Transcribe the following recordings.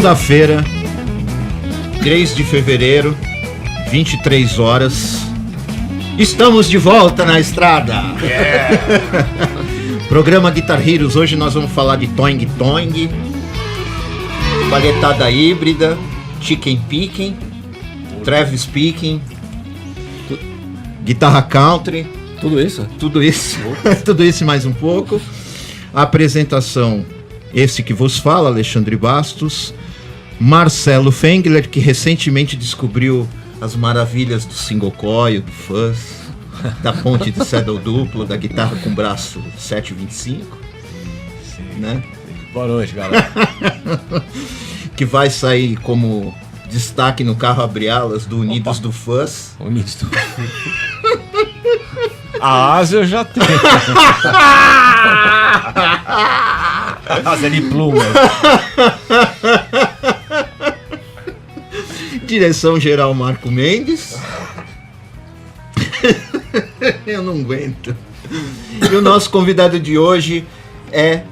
Segunda-feira, 3 de fevereiro, 23 horas. Estamos de volta na estrada. Programa Guitar Heroes. Hoje nós vamos falar de Toing Toing, palhetada híbrida, chicken picking, Travis picking, guitarra country. Tudo isso? Tudo isso. Tudo isso e mais um pouco. A apresentação, esse que vos fala, Alexandre Bastos. Marcelo Fengler, que recentemente descobriu as maravilhas do single coil, do fuzz, da ponte de saddle duplo, da guitarra com braço 725. Sim. Né? Boa noite, galera. Que vai sair como destaque no carro abre-alas do Unidos do Fuzz. Unidos do A asa eu já tenho. Asa de pluma. Direção geral Marco Mendes. Eu não aguento. E o nosso convidado de hoje é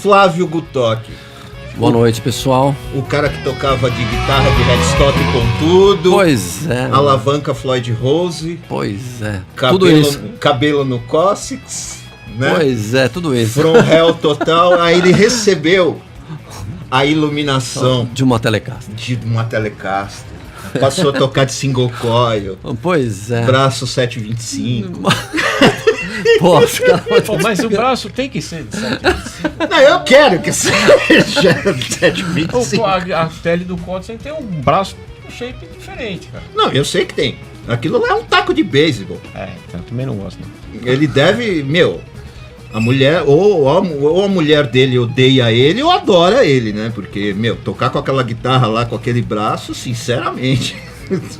Flávio Gutock. Boa noite, pessoal. O cara que tocava de guitarra de headstock com tudo. Pois é. Alavanca Floyd Rose. Pois é. Tudo isso. Cabelo no Cossix. Né? Pois é, tudo isso. From Hell total. Aí ele recebeu a iluminação de uma Telecaster. De uma Telecaster. Passou a tocar de single coil. Pois é. Braço 725. Pô, mas o braço tem que ser de 725. Não, eu quero que seja de 725. A pele do Cotsen tem um braço com shape diferente, cara. Não, eu sei que tem. Aquilo lá é um taco de beisebol. Então eu também não gosto, não. Ele deve, a mulher, ou a mulher dele odeia ele ou adora ele, né? Porque, tocar com aquela guitarra lá, com aquele braço, sinceramente.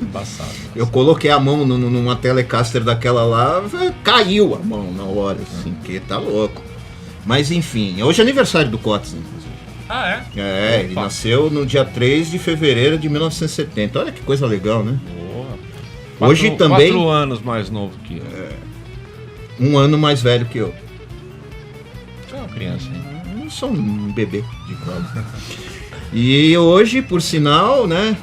Embaçado. Eu coloquei a mão numa Telecaster daquela lá, caiu a mão na hora, assim, porque tá louco. Mas enfim, hoje é aniversário do Cotsen, inclusive. Ah, é? É, ele nasceu no dia 3 de fevereiro de 1970. Olha que coisa legal, né? Boa. Hoje também. 4 anos mais novo que eu. 1 ano mais velho que eu. Você é uma criança, hein? Eu sou um bebê de colo. E hoje, por sinal, né?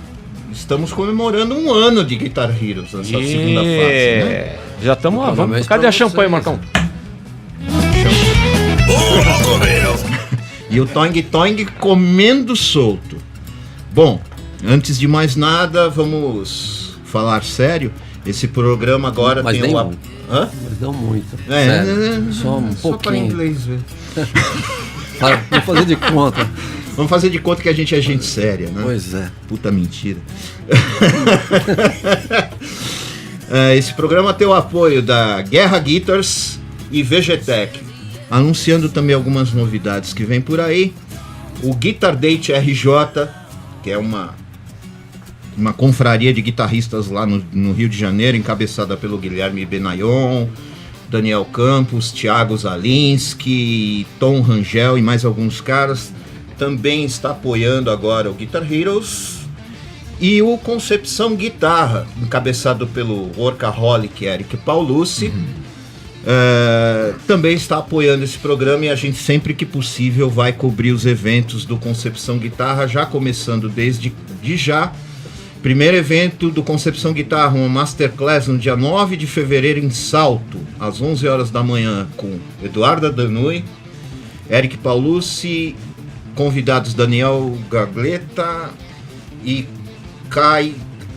Estamos comemorando 1 ano de Guitar Heroes nessa segunda fase, né? Já estamos lá, vamos. Cadê a champanhe, Marcão? E o Toing Toing comendo solto. Bom, antes de mais nada, vamos falar sério. Esse programa agora mas tem Hã? Mas não muito. Só um pouquinho. Para inglês, velho. Vamos fazer de conta. Vamos fazer de conta que a gente é gente séria, né? Pois é. Puta mentira. Esse programa tem o apoio da Guerra Guitars e VGTech. Anunciando também algumas novidades que vem por aí. O Guitar Date RJ, que é uma confraria de guitarristas lá no Rio de Janeiro, encabeçada pelo Guilherme Benayon, Daniel Campos, Thiago Zalinski, Tom Rangel e mais alguns caras. Também está apoiando agora o Guitar Heroes e o Concepção Guitarra, encabeçado pelo workaholic Eric Paulucci. Também está apoiando esse programa e a gente sempre que possível vai cobrir os eventos do Concepção Guitarra, já começando desde já. Primeiro evento do Concepção Guitarra, uma Masterclass no dia 9 de fevereiro em Salto, às 11 horas da manhã, com Eduardo Danui, Eric Paulucci, convidados Daniel Gagletta e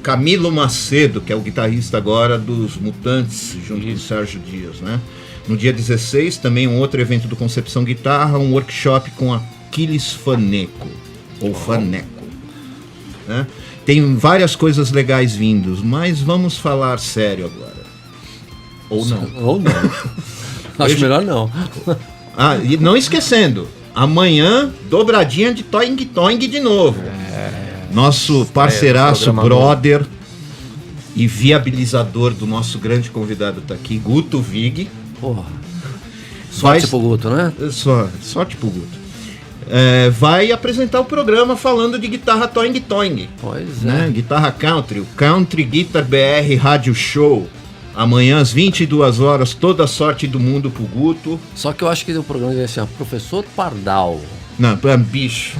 Camilo Macedo, que é o guitarrista agora dos Mutantes, junto com o Sérgio Dias, né? No dia 16, também um outro evento do Concepção Guitarra, um workshop com Aquiles Faneco, ou Faneco, né? Tem várias coisas legais vindos, mas vamos falar sério agora. Ou não. Ou não. Acho melhor não. E não esquecendo, amanhã, dobradinha de Toing Toing de novo. Nosso parceiraço, brother e viabilizador do nosso grande convidado tá aqui, Guto Vig. Porra. Sorte pro Guto, né? Sorte pro Guto. Vai apresentar o programa falando de guitarra Toing Toing. Pois né? Guitarra Country, o Country Guitar BR Rádio Show. Amanhã às 22 horas, toda a sorte do mundo pro Guto. Só que eu acho que o programa vai ser Professor Pardal. Não, bicho.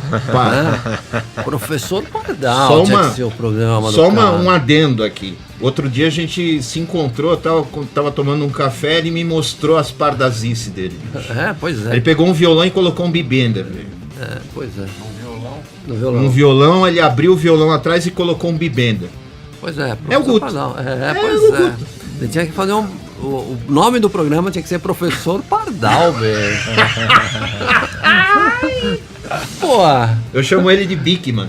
Professor Pardal tinha que ser o programa do cara. Um adendo aqui. Outro dia a gente se encontrou, tava tomando um café, ele me mostrou as pardazices dele. Bicho. Pois é. Ele pegou um violão e colocou um bibender, velho. Pois é. No violão? Um violão, ele abriu o violão atrás e colocou um bibender. Pois é. É o Guto. Pardal. Guto. Ele tinha que fazer o nome do programa tinha que ser Professor Pardal, velho. Pô. Eu chamo ele de Bickman.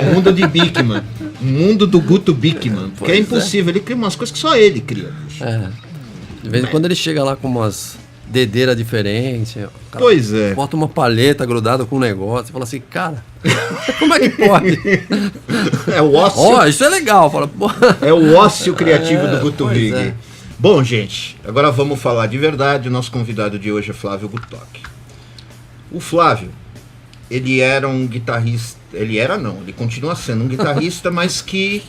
O mundo de Bickman. O mundo do Guto Bickman. Porque é impossível. Ele cria umas coisas que só ele cria. De vez em quando ele chega lá com umas dedeiras diferentes. Pois é. Bota uma palheta grudada com um negócio e fala assim, cara, como é que pode? É o ócio. Isso é legal. Fala, é o ócio criativo do Guto Big. Bom, gente, agora vamos falar de verdade. O nosso convidado de hoje é Flávio Gutoc. O Flávio, ele era um guitarrista. Ele continua sendo um guitarrista, mas que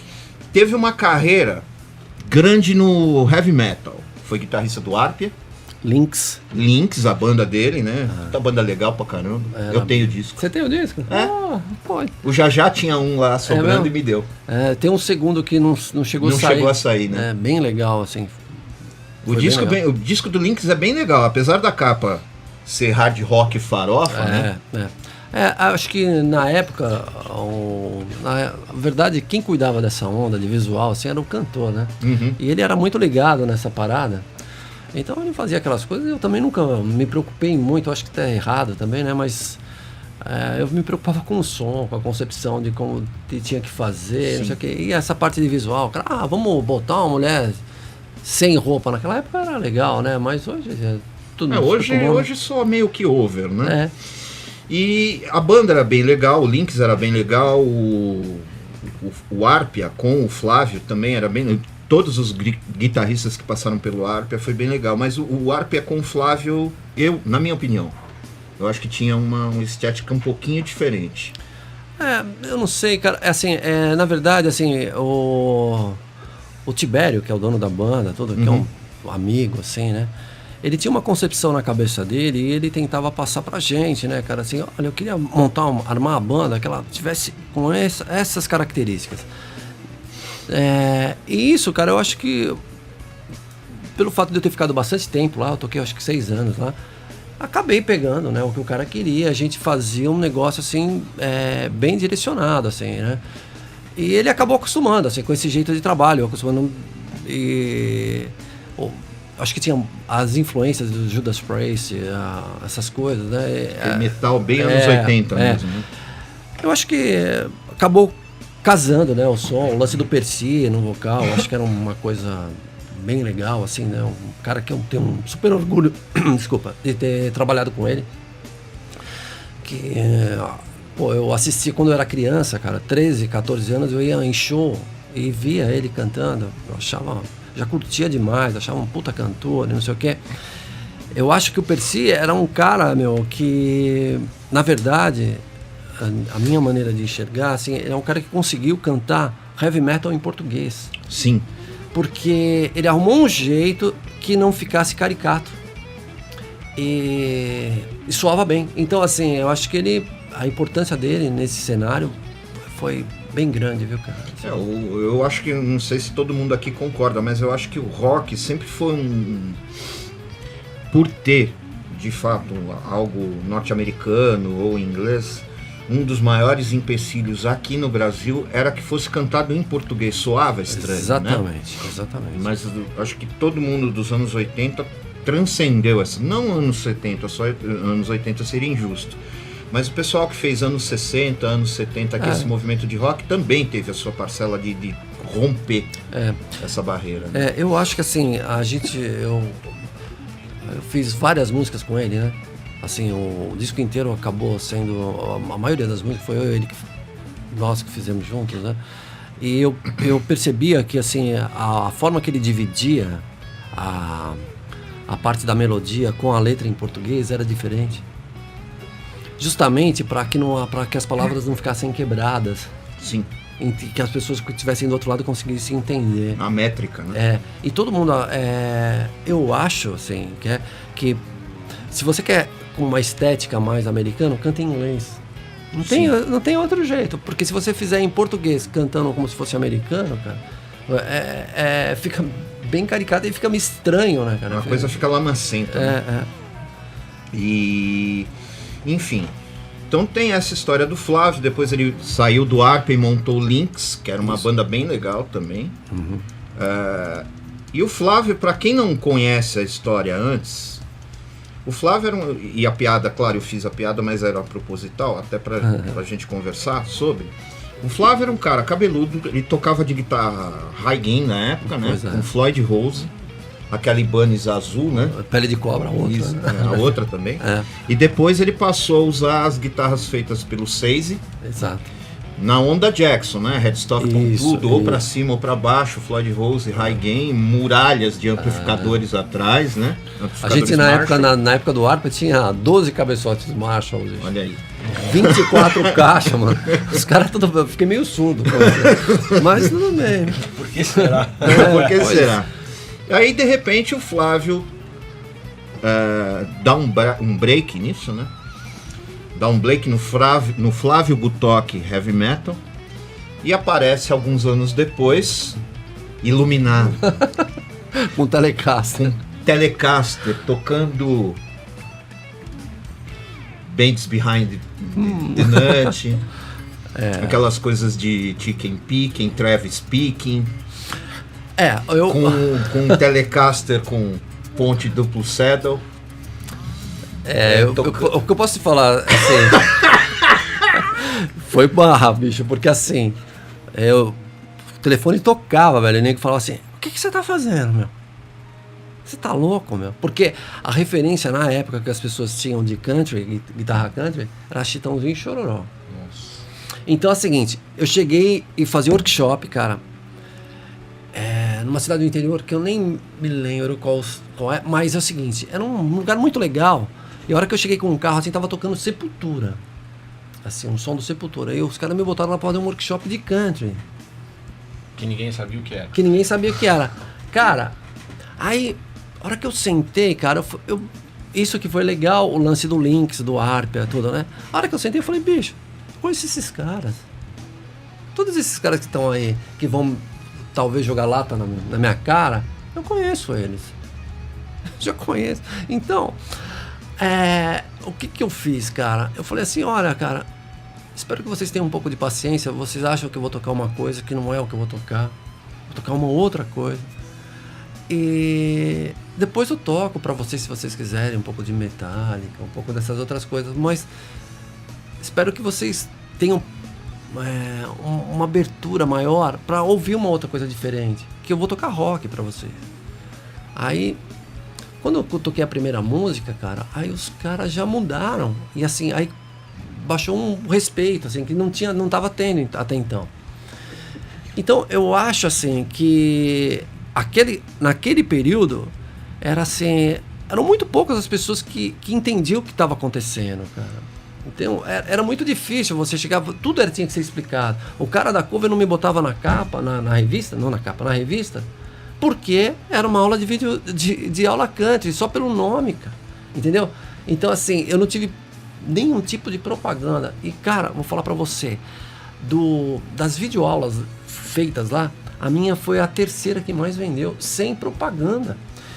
teve uma carreira grande no heavy metal. Foi guitarrista do Arpia. Lynx, a banda dele, né? Tá banda legal pra caramba. Eu tenho o disco. Você tem o disco? Pode. O Jajá tinha um lá sobrando e me deu. Tem um segundo que não chegou a sair. Não chegou a sair, né? Bem legal, assim. O disco do Lynx é bem legal, apesar da capa ser hard rock farofa, né? Acho que na época, na verdade, quem cuidava dessa onda de visual assim, era o cantor, né? Uhum. E ele era muito ligado nessa parada. Então ele fazia aquelas coisas, eu também nunca me preocupei muito, acho que tá errado também, né? Mas eu me preocupava com o som, com a concepção de como tinha que fazer, não sei o quê. E essa parte de visual, cara, vamos botar uma mulher sem roupa. Naquela época era legal, né? Mas hoje tudo hoje só meio que over, né? E a banda era bem legal, o Lynx era bem legal, o Arpia com o Flávio também era bem. Todos os guitarristas que passaram pelo Arpia foi bem legal, mas o Arpia com o Flávio, na minha opinião, eu acho que tinha uma estética um pouquinho diferente. Eu não sei, cara. Na verdade, assim, o Tibério, que é o dono da banda, que é um amigo, assim, né? Ele tinha uma concepção na cabeça dele e ele tentava passar pra gente, né, cara? Assim, olha, eu queria armar uma banda que ela tivesse com essas características. E isso, cara, eu acho que pelo fato de eu ter ficado bastante tempo lá, eu toquei acho que 6 anos lá, acabei pegando, né, o que o cara queria. A gente fazia um negócio assim, bem direcionado, assim, né? E ele acabou acostumando, assim, com esse jeito de trabalho, acho que tinha as influências do Judas Priest, essas coisas, né? Metal bem anos 80 mesmo, né? Eu acho que acabou casando, né, o som, o lance do Percy no vocal, acho que era uma coisa bem legal, assim, né? Um cara que eu tenho um super orgulho, desculpa, de ter trabalhado com ele. Que, eu assisti quando eu era criança, cara, 13, 14 anos, eu ia em show e via ele cantando, eu achava, já curtia demais, achava um puta cantor, não sei o quê. Eu acho que o Percy era um cara, que, na verdade, a minha maneira de enxergar, assim, ele é um cara que conseguiu cantar heavy metal em português. Sim. Porque ele arrumou um jeito que não ficasse caricato. E soava bem. Então, assim, eu acho que a importância dele nesse cenário foi bem grande, viu, cara? Eu acho que, não sei se todo mundo aqui concorda, mas eu acho que o rock sempre foi por ter, de fato, algo norte-americano ou inglês, um dos maiores empecilhos aqui no Brasil era que fosse cantado em português, soava estranho, exatamente, né? Exatamente. Mas acho que todo mundo dos anos 80 transcendeu essa, não anos 70, só anos 80 seria injusto, mas o pessoal que fez anos 60, anos 70, que esse movimento de rock também teve a sua parcela de romper essa barreira. Né? Eu acho que assim, eu fiz várias músicas com ele, né? Assim, o disco inteiro acabou sendo, a maioria das músicas foi nós que fizemos juntos, né? E eu percebia que, assim, a forma que ele dividia a parte da melodia com a letra em português era diferente. Justamente para que as palavras não ficassem quebradas. Sim. Que as pessoas que estivessem do outro lado conseguissem entender. A métrica, né? E todo mundo, eu acho, assim, que se você quer com uma estética mais americana, canta em inglês. Não tem outro jeito, porque se você fizer em português cantando como se fosse americano, cara, fica bem caricato e fica meio estranho, né, cara? Uma coisa fica lamacenta. Né? E enfim, então tem essa história do Flávio. Depois ele saiu do Arpa e montou o Lynx, que era uma banda bem legal também. E o Flávio, para quem não conhece a história antes, o Flávio era e a piada, claro, eu fiz a piada, mas era proposital, até pra gente conversar sobre. O Flávio era um cara cabeludo, ele tocava de guitarra high gain na época, né? Com Floyd Rose, aquela Ibanez azul, né? Pele de cobra, a outra. Isso, a outra também. E depois ele passou a usar as guitarras feitas pelo Seise. Exato. Na onda Jackson, né? Headstock com tudo, ou pra cima ou pra baixo, Floyd Rose, high gain, muralhas de amplificadores atrás, né? A gente na época do Arpa tinha 12 cabeçotes Marshall. Gente. Olha aí. 24 caixas, mano. Os caras tudo. Eu fiquei meio surdo. Mas tudo bem. Por que será? Por que será? Aí de repente o Flávio dá um break nisso, né? Dá um break no Flávio Butok Heavy Metal e aparece alguns anos depois, iluminado. Com Telecaster. Tocando Bands Behind the Nut, aquelas coisas de Chicken Picking, Travis Picking, com um Telecaster com ponte duplo saddle. O que eu posso te falar, assim, foi barra, bicho, porque assim, o telefone tocava, velho, e o nego falava assim, o que você tá fazendo, meu? Você tá louco, meu? Porque a referência na época que as pessoas tinham de country, guitarra country, era Chitãozinho e Chororó. Nossa. Então é o seguinte, eu cheguei e fazia workshop, cara, numa cidade do interior que eu nem me lembro qual é, mas é o seguinte, era um lugar muito legal. E a hora que eu cheguei com um carro, assim, tava tocando Sepultura. Assim, um som do Sepultura. E os caras me botaram lá pra fazer um workshop de country. Que ninguém sabia o que era. Cara, aí, a hora que eu sentei, cara, isso que foi legal, o lance do Lynx, do Arpa, tudo, né? A hora que eu sentei, eu falei, bicho, eu conheço esses caras. Todos esses caras que estão aí, que vão talvez jogar lata na minha cara, eu conheço eles. Já conheço. Então... o que eu fiz, cara? Eu falei assim, olha, cara, espero que vocês tenham um pouco de paciência. Vocês acham que eu vou tocar uma coisa que não é o que eu vou tocar. Vou tocar uma outra coisa. E depois eu toco pra vocês, se vocês quiserem, um pouco de Metallica, um pouco dessas outras coisas. Mas espero que vocês tenham uma abertura maior pra ouvir uma outra coisa diferente. Que eu vou tocar rock pra vocês. Aí... Quando eu toquei a primeira música, cara, aí os caras já mudaram. E assim, aí baixou um respeito, assim, que não tava tendo até então. Então, eu acho, assim, que naquele período, era assim, eram muito poucas as pessoas que entendiam o que estava acontecendo, cara. Então, era muito difícil você chegar, tudo tinha que ser explicado. O cara da cover não me botava na capa, na revista, não na capa, na revista, porque era uma aula de vídeo, de aula country, só pelo nome, cara. Entendeu? Então, assim, eu não tive nenhum tipo de propaganda. E, cara, vou falar pra você, das videoaulas feitas lá, a minha foi a terceira que mais vendeu, sem propaganda.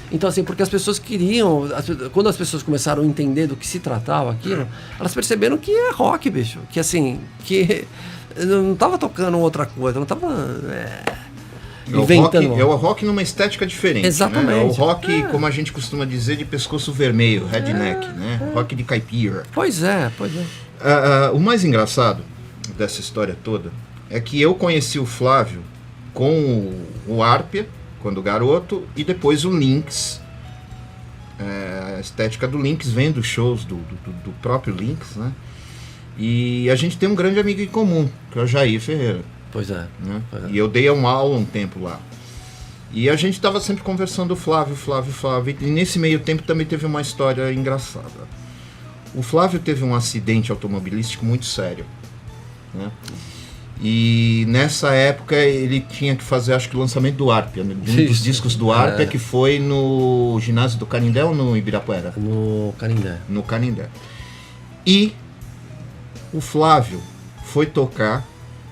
Então, assim, porque as pessoas queriam... Quando as pessoas começaram a entender do que se tratava aquilo, elas perceberam que é rock, bicho. Que, assim, que não tava tocando outra coisa, não tava... inventando. É o rock numa estética diferente. Exatamente. Né? É o rock, como a gente costuma dizer, de pescoço vermelho, redneck, né? Rock de caipira. Pois é. O mais engraçado dessa história toda é que eu conheci o Flávio com o Arpa, quando garoto, e depois o Lynx. A estética do Lynx, vendo shows do próprio Lynx, né? E a gente tem um grande amigo em comum, que é o Jair Ferreira. Pois é. Né? E eu dei uma aula um tempo lá. E a gente estava sempre conversando, Flávio. E nesse meio tempo também teve uma história engraçada. O Flávio teve um acidente automobilístico muito sério. Né? E nessa época ele tinha que fazer, acho que o lançamento do Arpia, né? De um dos discos do Arpia, que foi no ginásio do Canindé ou no Ibirapuera? No Canindé. No Canindé. E o Flávio foi tocar,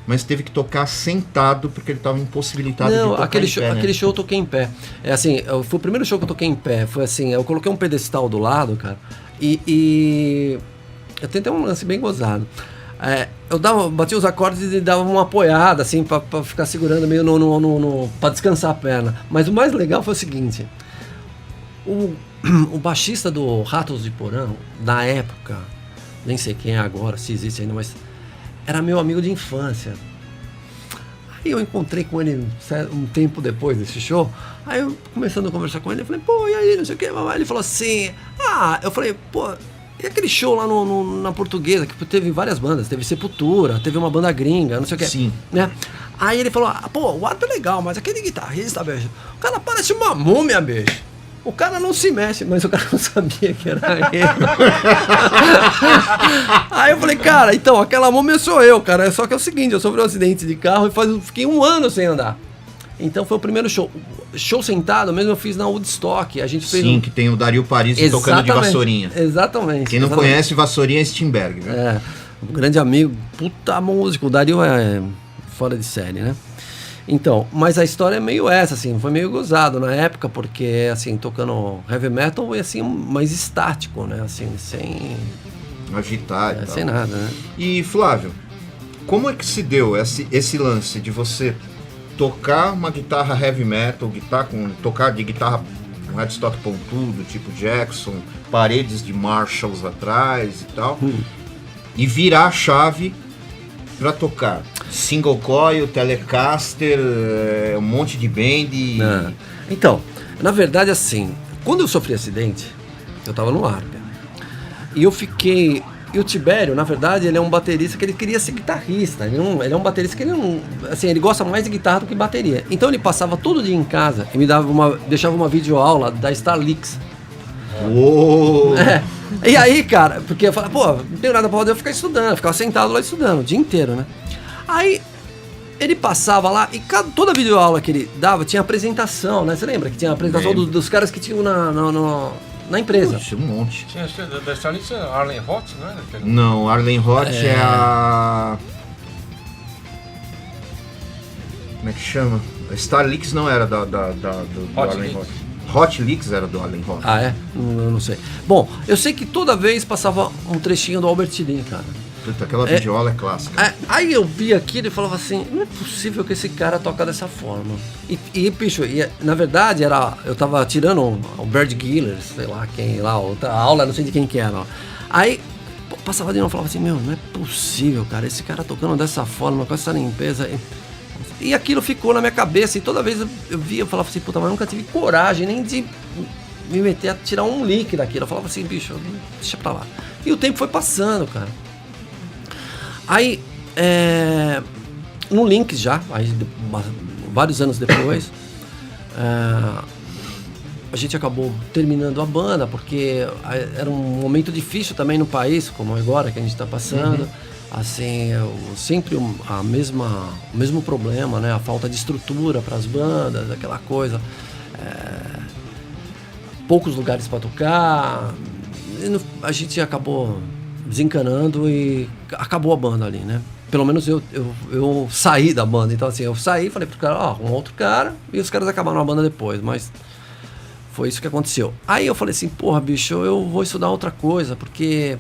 mas teve que tocar sentado porque ele estava impossibilitado de tocar aquele em show, pé, né? aquele show eu toquei em pé. É assim, foi o primeiro show que eu toquei em pé. Foi assim, eu coloquei um pedestal do lado, cara, e eu tentei um lance bem gozado. Eu batia os acordes e dava uma apoiada, assim, pra ficar segurando meio pra descansar a perna. Mas o mais legal foi o seguinte: o baixista do Ratos de Porão, na época, nem sei quem é agora, se existe ainda, mas era meu amigo de infância. Aí eu encontrei com ele um tempo depois desse show. Aí eu, começando a conversar com ele, eu falei, pô, e aí, não sei o que. Ele falou assim, eu falei, pô, e aquele show lá na Portuguesa, que teve várias bandas, teve Sepultura, teve uma banda gringa, não sei o que. Sim. Né? Aí ele falou, pô, o Arthur é legal, mas aquele guitarrista, bicho, o cara parece uma múmia, bicho. O cara não se mexe, mas o cara não sabia que era ele. Aí eu falei, cara, então, aquela múmia sou eu, cara. Só que é o seguinte, eu sofri um acidente de carro e fiquei 1 ano sem andar. Então foi o primeiro show. Show sentado mesmo eu fiz na Woodstock. A gente fez que tem o Dario Parisi tocando de vassourinha. Exatamente. Quem não conhece, vassourinha é Steinberg, né? Um grande amigo, puta músico. O Dario é fora de série, né? Então, mas a história é meio essa, assim, foi meio gozado na época, porque, assim, tocando heavy metal e, assim, mais estático, né, assim, sem... Agitar e tal. Sem nada, né? E, Flávio, como é que se deu esse lance de você tocar uma guitarra heavy metal, tocar de guitarra com headstock pontudo, tipo Jackson, paredes de Marshalls atrás e tal, e virar a chave pra tocar single coil, Telecaster, um monte de band Então, na verdade, assim, quando eu sofri acidente, eu tava no Arpia, e eu fiquei... E o Tibério, na verdade, ele é um baterista que ele queria ser guitarrista. Ele é um baterista que ele não... Assim, ele gosta mais de guitarra do que bateria. Então ele passava todo dia em casa e deixava uma videoaula da Starlix. Uou! E aí, cara, porque eu falava, pô, não tenho nada pra poder ficar estudando. Eu ficava sentado lá estudando o dia inteiro, né? Aí ele passava lá e toda videoaula que ele dava tinha apresentação, né? Você lembra que tinha a apresentação dos caras que tinham na empresa? Puxa, um monte. Tinha da Starlix, Arlen Roth, não era? Não, Arlen Roth é a... Como é que chama? A Starlix não era do Arlen Roth. Hot Licks era do Arlen Roth. Ah, é? Eu não sei. Bom, eu sei que toda vez passava um trechinho do Albert Lee, cara. Puta, aquela videoaula é clássica. Aí eu vi aquilo e falava assim, não é possível que esse cara toca dessa forma. Bicho, na verdade eu tava tirando o Bird Gillers, sei lá quem lá, outra aula, não sei de quem que era. Aí passava de novo e falava assim, não é possível, cara, esse cara tocando dessa forma, com essa limpeza. E aquilo ficou na minha cabeça e toda vez eu via, eu falava assim, puta, mas eu nunca tive coragem nem de me meter a tirar um lick daquilo. Eu falava assim, bicho, deixa pra lá. E o tempo foi passando, cara. Aí, no Lynx já, aí, vários anos depois, a gente acabou terminando a banda, porque era um momento difícil também no país, como agora que a gente está passando. Assim, sempre o mesmo problema, né? A falta de estrutura para as bandas, aquela coisa. Poucos lugares para tocar. A gente acabou desencanando e acabou a banda ali, né? Pelo menos eu saí da banda. Então, assim, eu saí e falei pro cara, um outro cara, e os caras acabaram a banda depois, mas foi isso que aconteceu. Aí eu falei assim, porra, bicho, eu vou estudar outra coisa, porque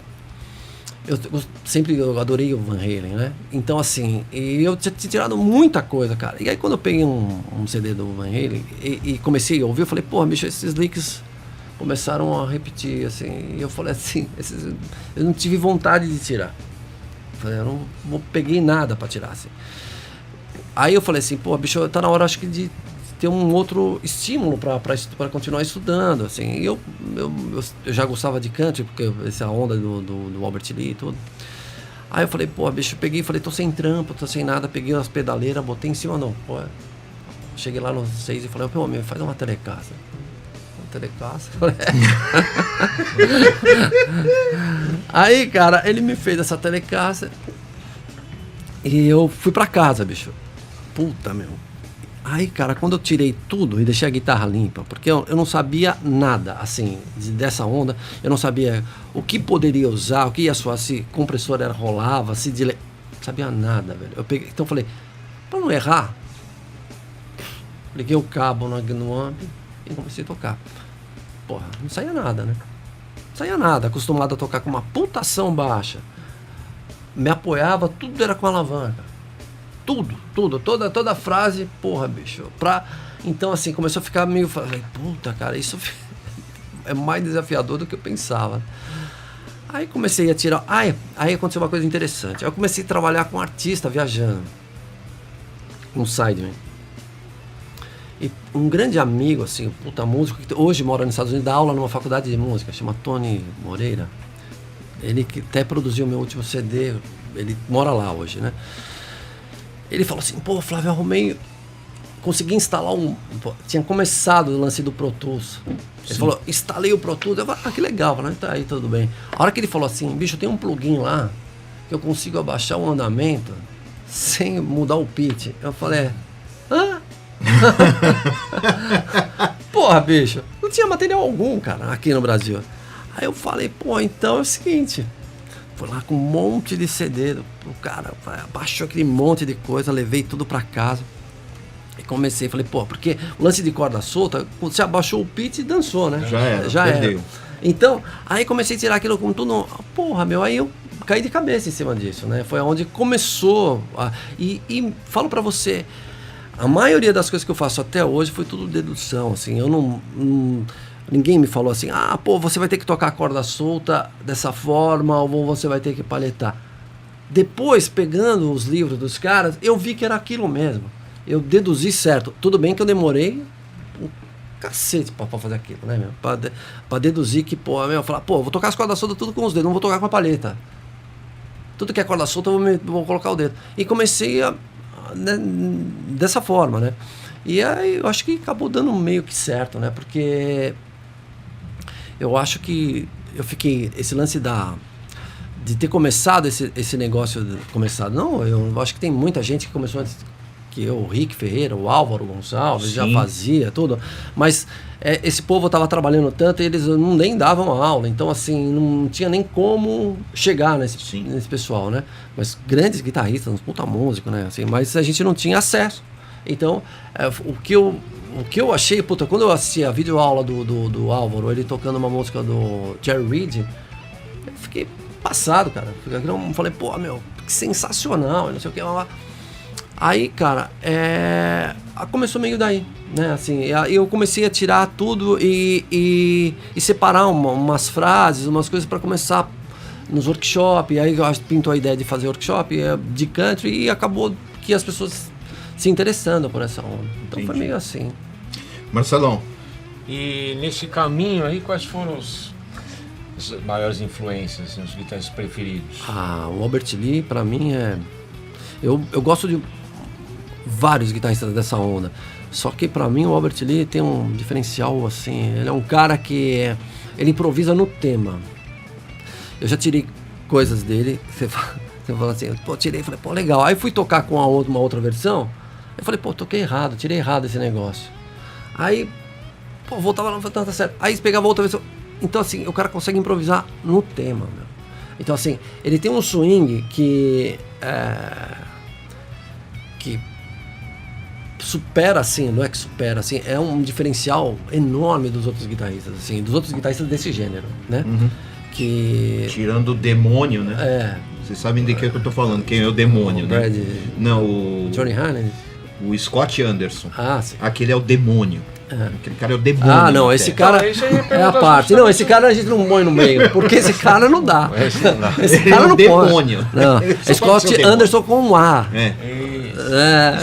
eu adorei o Van Halen, né? Então, assim, e eu tinha tirado muita coisa, cara. E aí, quando eu peguei um CD do Van Halen e comecei a ouvir, eu falei, porra, bicho, esses licks começaram a repetir, assim, e eu falei assim, eu não tive vontade de tirar. Eu falei, eu não peguei nada pra tirar, assim. Aí eu falei assim, pô, bicho, tá na hora, acho que de ter um outro estímulo pra continuar estudando, assim. E eu já gostava de country, porque essa onda do Albert Lee e tudo. Aí eu falei, pô, bicho, peguei e falei, tô sem trampo, tô sem nada, peguei umas pedaleiras, botei em cima, não, pô. Cheguei lá nos 6 e falei, pô, meu, faz uma telecassa. Telecassa. Aí, cara, ele me fez essa telecassa E eu fui pra casa, bicho. Puta, meu. Aí, cara, quando eu tirei tudo e deixei a guitarra limpa, porque eu não sabia nada, assim, dessa onda, eu não sabia o que poderia usar, o que ia soar, se compressor rolava, se delay, não sabia nada, velho. Então eu falei, pra não errar, liguei o cabo no amp e comecei a tocar. Porra, não saía nada, né? Não saía nada, acostumado a tocar com uma putação baixa. Me apoiava, tudo era com alavanca. Tudo, toda frase, porra, bicho. Então, assim, começou a ficar meio... Falei, puta, cara, isso é mais desafiador do que eu pensava. Aí comecei a tirar... Aí aconteceu uma coisa interessante. Eu comecei a trabalhar com um artista viajando. Um sideman. E um grande amigo, assim, puta músico, que hoje mora nos Estados Unidos, dá aula numa faculdade de música, chama Tony Moreira. Ele que até produziu meu último CD, ele mora lá hoje, né? Ele falou assim, pô, Flávio, consegui instalar tinha começado o lance do Pro Tools. Ele falou, instalei o Pro Tools. Eu falei, que legal, falei, tá aí, tudo bem. A hora que ele falou assim, bicho, tem um plugin lá que eu consigo abaixar o andamento sem mudar o pitch. Eu falei, hã? Porra, bicho, não tinha material algum, cara, aqui no Brasil. Aí eu falei, pô, então é o seguinte... Fui lá com um monte de CD, o cara baixou aquele monte de coisa, levei tudo pra casa. E comecei, falei, pô, porque o lance de corda solta, você abaixou o pitch e dançou, né? Já perdeu. Então, aí comecei a tirar aquilo com tudo, porra, meu, aí eu caí de cabeça em cima disso, né? Foi onde começou, e falo pra você, a maioria das coisas que eu faço até hoje foi tudo dedução, assim, eu não ninguém me falou assim, pô, você vai ter que tocar a corda solta dessa forma, ou você vai ter que palhetar. Depois, pegando os livros dos caras, eu vi que era aquilo mesmo. Eu deduzi certo. Tudo bem que eu demorei um cacete pra fazer aquilo, né, meu? Pra deduzir que, pô, meu, falar, pô, vou tocar as cordas soltas tudo com os dedos, não vou tocar com a palheta. Tudo que é corda solta, eu vou colocar o dedo. E comecei dessa forma, né? E aí, eu acho que acabou dando meio que certo, né? Porque... eu acho que eu fiquei... Esse lance de ter começado esse negócio... Não, eu acho que tem muita gente que começou antes que eu, o Rick Ferreira, o Álvaro Gonçalves, já fazia tudo. Mas esse povo estava trabalhando tanto e eles nem davam aula. Então, assim, não tinha nem como chegar nesse pessoal, né? Mas grandes guitarristas, uns puta músico, né? Assim, mas a gente não tinha acesso. Então, o que eu achei, puta, quando eu assisti a videoaula do Álvaro, ele tocando uma música do Jerry Reed, eu fiquei passado, cara. Eu falei, pô, meu, que sensacional, não sei o que. Aí, cara, começou meio daí, né? Assim, eu comecei a tirar tudo e separar umas frases, umas coisas para começar nos workshops. Aí pintou a ideia de fazer workshop de country e acabou que as pessoas se interessando por essa onda. Então foi meio assim. Marcelão. E nesse caminho aí, quais foram as maiores influências, assim, os guitarristas preferidos? O Albert Lee, pra mim, eu gosto de vários guitarristas dessa onda. Só que pra mim o Albert Lee tem um diferencial, assim, ele é um cara que ele improvisa no tema. Eu já tirei coisas dele, você fala assim, pô, tirei, falei, pô, legal. Aí fui tocar com uma outra versão, eu falei, pô, toquei errado, tirei errado esse negócio. Aí, pô, voltava lá, tá certo. Aí pegava outra versão. Então, assim, o cara consegue improvisar no tema, meu. Então, assim, ele tem um swing que supera, assim, não é que supera, assim, é um diferencial enorme dos outros guitarristas, assim, dos outros guitarristas desse gênero, né? Uhum. Que... tirando o demônio, né? Vocês sabem de que eu tô falando, quem é o demônio, o né? Brad... Não, o... Johnny Hannon. O Scott Anderson. Sim. Aquele é o demônio. Aquele cara é o demônio. Não, esse cara é a parte. Não, esse cara a gente não põe no meio, porque esse cara não dá. Esse cara é não demônio. Não. Scott Anderson com um A.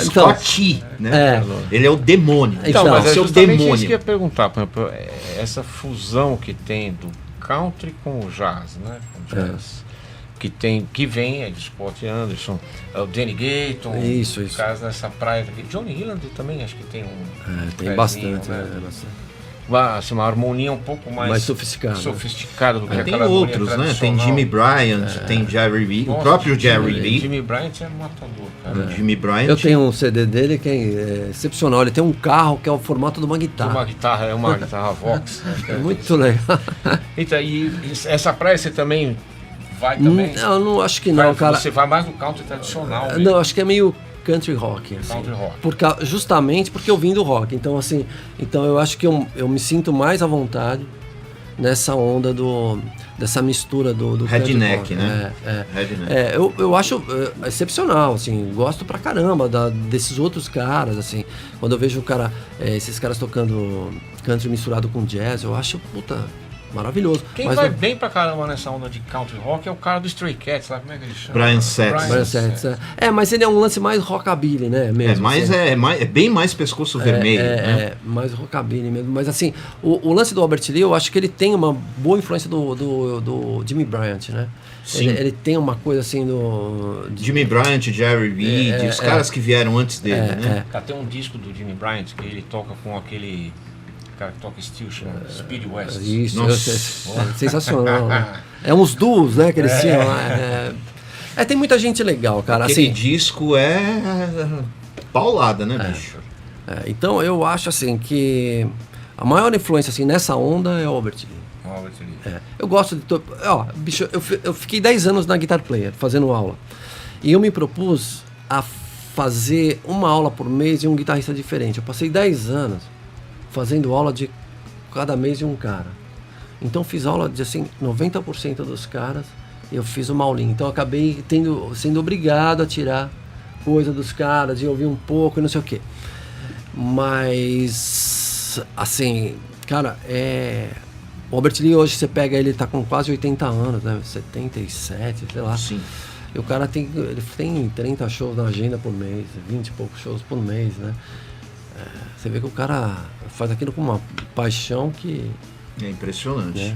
Scott, né? Ele é o demônio. Então, mas é justamente demônio. isso que eu ia perguntar, por exemplo, essa fusão que tem do country com o jazz, né? Com o jazz. Que vem de Scott Anderson, o Danny Gayton, isso. caras nessa praia aqui. Johnny Hilland também acho que tem um. Tem bastante, né? bastante. assim, uma harmonia um pouco mais sofisticada do que tem aquela outros, harmonia né? Tem Jimmy Bryant, tem Jerry Lee, o próprio Jerry Lee. Jimmy Bryant é matador, cara. Jimmy Bryant. Eu tenho um CD dele que é excepcional. Ele tem um carro que é o formato de uma guitarra. É uma guitarra Vox. É muito legal. Então, e essa praia você também vai também? Eu não acho que não, cara. Você vai mais no country tradicional mesmo. Não, acho que é meio country rock. Assim. Country rock. Justamente porque eu vim do rock. Então, assim, eu acho que eu me sinto mais à vontade nessa onda dessa mistura do redneck, né? Redneck. Eu acho excepcional, assim, gosto pra caramba desses outros caras, assim. Quando eu vejo esses caras tocando country misturado com jazz, eu acho, maravilhoso. Quem vai bem pra caramba nessa onda de country rock é o cara do Stray Cats, sabe como é que ele chama? Brian Setz. Mas ele é um lance mais rockabilly, né? Mesmo, é bem mais pescoço vermelho. Né? Mais rockabilly mesmo. Mas assim, o lance do Albert Lee, eu acho que ele tem uma boa influência do Jimmy Bryant, né? Sim. Ele tem uma coisa assim do... Jimmy Bryant, Jerry Reed, os caras que vieram antes dele, né? Tem um disco do Jimmy Bryant que ele toca com aquele... cara que toca steel, chama Speed West. Isso, sensacional. Né? É uns duos, né, que eles tinham lá. Tem muita gente legal, cara. Aquele assim, disco é paulada, né, bicho? Então eu acho assim que a maior influência assim, nessa onda é o Albert Lee. Eu gosto de... bicho, eu fiquei 10 anos na Guitar Player, fazendo aula. E eu me propus a fazer uma aula por mês de um guitarrista diferente. Eu passei 10 anos fazendo aula de cada mês de um cara. Então fiz aula de assim 90% dos caras, eu fiz uma aulinha. Então eu acabei sendo obrigado a tirar coisa dos caras e ouvir um pouco e não sei o quê. Mas assim, cara, o Albert Lee hoje você pega ele tá com quase 80 anos, né? 77, sei lá. Sim. E o cara tem 30 shows na agenda por mês, 20 e poucos shows por mês, né? Você vê que o cara faz aquilo com uma paixão que... É impressionante.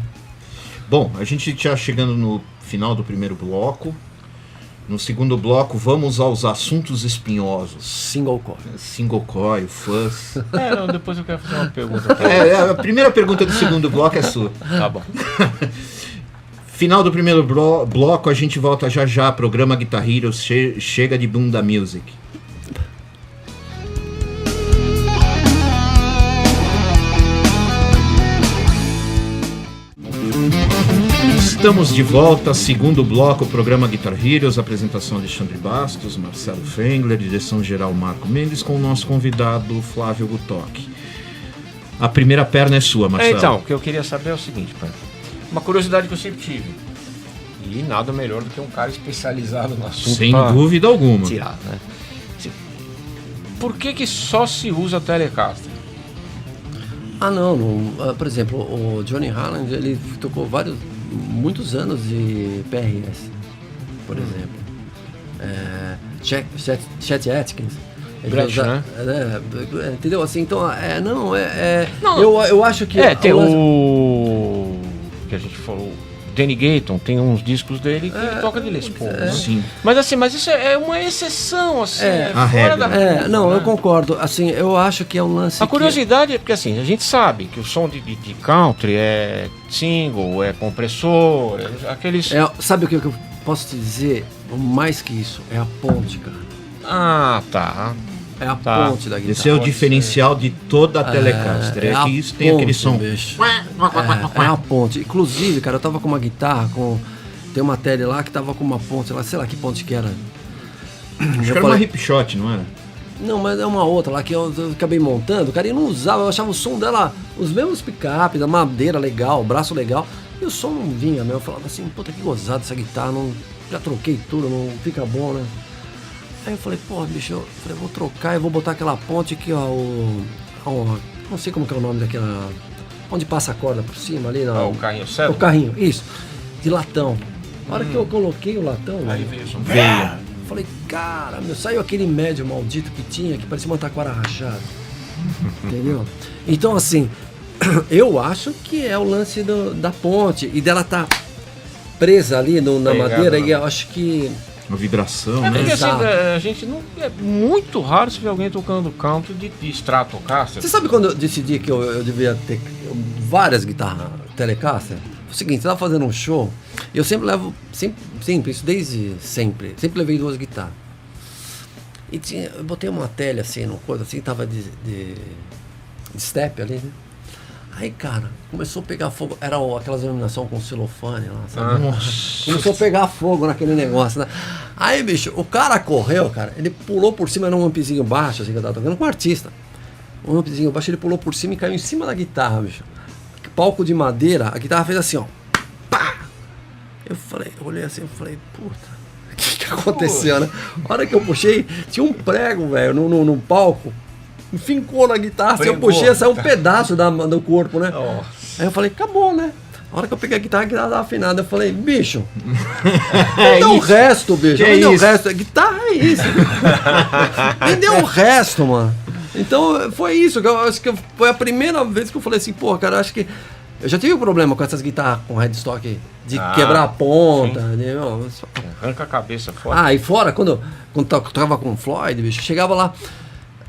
Bom, a gente já chegando no final do primeiro bloco. No segundo bloco, vamos aos assuntos espinhosos. Single coil, fuzz. Depois eu quero fazer uma pergunta. A primeira pergunta do segundo bloco é sua. Tá bom. Final do primeiro bloco, a gente volta já. Programa Guitar Heroes, chega de bunda music. Estamos de volta, segundo bloco, programa Guitar Heroes, apresentação Alexandre Bastos, Marcelo Fengler, direção geral Marco Mendes, com o nosso convidado Flávio Gutock. A primeira perna é sua, Marcelo. Então, o que eu queria saber é o seguinte, uma curiosidade que eu sempre tive, e nada melhor do que um cara especializado no assunto. Sem dúvida alguma. Tirar, né? Por que só se usa Telecaster? Não, por exemplo, o Johnny Harland, ele tocou muitos anos de PRS, por exemplo. Chet Atkins. Entendeu? Assim, então, eu acho que... tem o que a gente falou, Danny Gayton, tem uns discos dele que ele toca de Les Paul. Sim. Mas isso é uma exceção, assim, a regra. Da curva, não, né? eu concordo. Assim, eu acho que é um lance. A curiosidade é porque assim, a gente sabe que o som de country é single, é compressor, aqueles. Sabe o que eu posso te dizer? Mais que isso, é a ponte, cara. Tá. É a ponte da guitarra. Esse é o diferencial de toda a Telecaster. É que isso tem aquele som. É a ponte. Inclusive, cara, eu tava com uma guitarra tem uma tele lá que tava com uma ponte lá, sei lá que ponte que era. Acho que era uma hip shot, não era? Não, mas é uma outra lá que eu acabei montando. Cara, eu não usava, eu achava o som dela, os mesmos picape, da madeira legal, braço legal. E o som não vinha, meu. Eu falava assim, puta que gozado essa guitarra, já troquei tudo, não fica bom, né? Aí eu falei, bicho, vou trocar e vou botar aquela ponte aqui, não sei como que é o nome daquela, onde passa a corda por cima ali. O carrinho certo? O carrinho, isso, de latão. Na hora que eu coloquei o latão, aí veio o som. Falei, cara, saiu aquele médio maldito que tinha, que parecia uma taquara rachada. Entendeu? Então, assim, eu acho que é o lance da ponte e dela tá presa ali na madeira, e eu acho que Uma vibração, É né? porque assim, Exato. a gente não. É muito raro se ver alguém tocando country de Stratocaster. Você sabe quando eu decidi que eu devia ter várias guitarras Telecaster? É o seguinte, eu tava fazendo um show, eu sempre levo, sempre, isso desde sempre levei 2 guitarras. E eu botei uma tele assim, numa coisa assim, tava de step ali, né? Aí, cara, começou a pegar fogo, era aquelas iluminação com celofane lá, sabe? Começou a pegar fogo naquele negócio, né? Aí, bicho, o cara correu, cara, ele pulou por cima, era um ampzinho baixo, assim, que eu tava tocando com um artista. Um ampzinho baixo, ele pulou por cima e caiu em cima da guitarra, bicho. Palco de madeira, a guitarra fez assim, ó. Pá! Eu olhei assim, eu falei, puta, o que aconteceu, né? A hora que eu puxei, tinha um prego, velho, no palco. Fincou na guitarra, se eu puxei, saiu um pedaço do corpo, né? Nossa. Aí eu falei, acabou, né? A hora que eu peguei a guitarra tava afinada. Eu falei, bicho, me deu o resto, bicho. Me deu o resto. A guitarra é isso. Me deu o resto, mano. Então foi isso. Eu acho que foi a primeira vez que eu falei assim, pô, cara, acho que. Eu já tive um problema com essas guitarras com headstock de quebrar a ponta. Arranca a cabeça fora. Ah, e fora, quando eu tava com o Floyd, bicho, chegava lá,